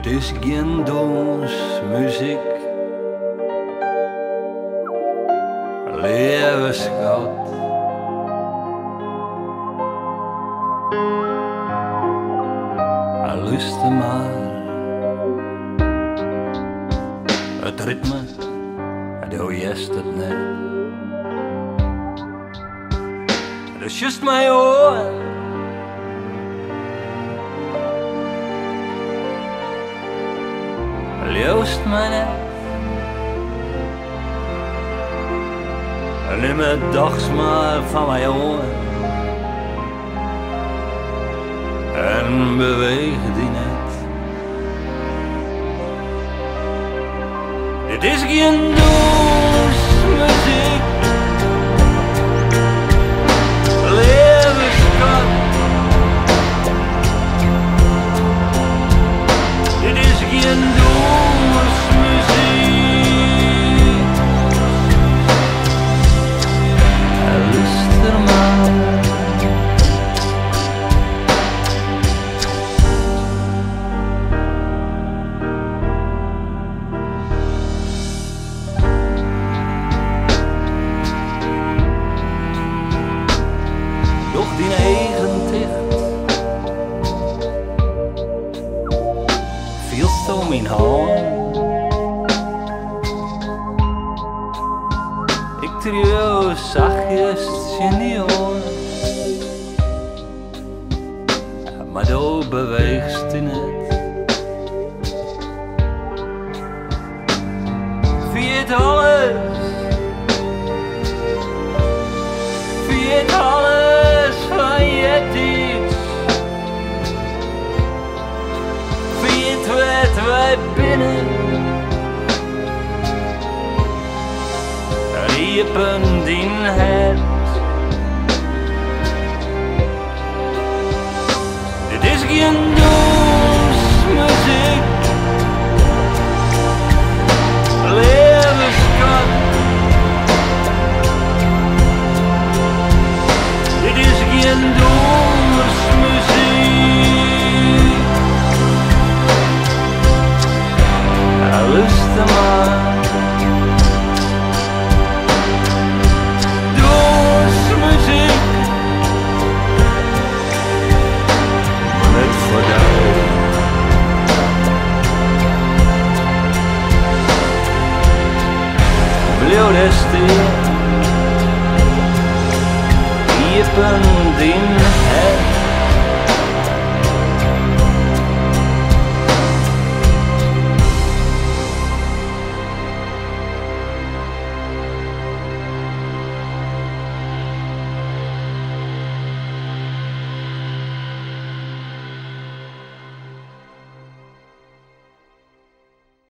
Dit is geen dansmuziek, lieve schat. Luister maar, het ritme, doe jest het net. Het is just mijn oor. Loost mij net. Neem het dags maar van mijn oren. En beweeg die net. Dit is geen dansmuziek, lieve schat. Dit is geen dansmuziek. Luister maar. Doch die eigen ticht viel zo mijn hand. Ik trio zachtjes in die oren, maar daar beweegst je net. Viert alles, viert alles van je tijd. Viert wat wij binnen. Riepen die het. Dit is geen dansmuziek, lieve schat. Dit is geen dansmuziek. Luister maar. Riepen die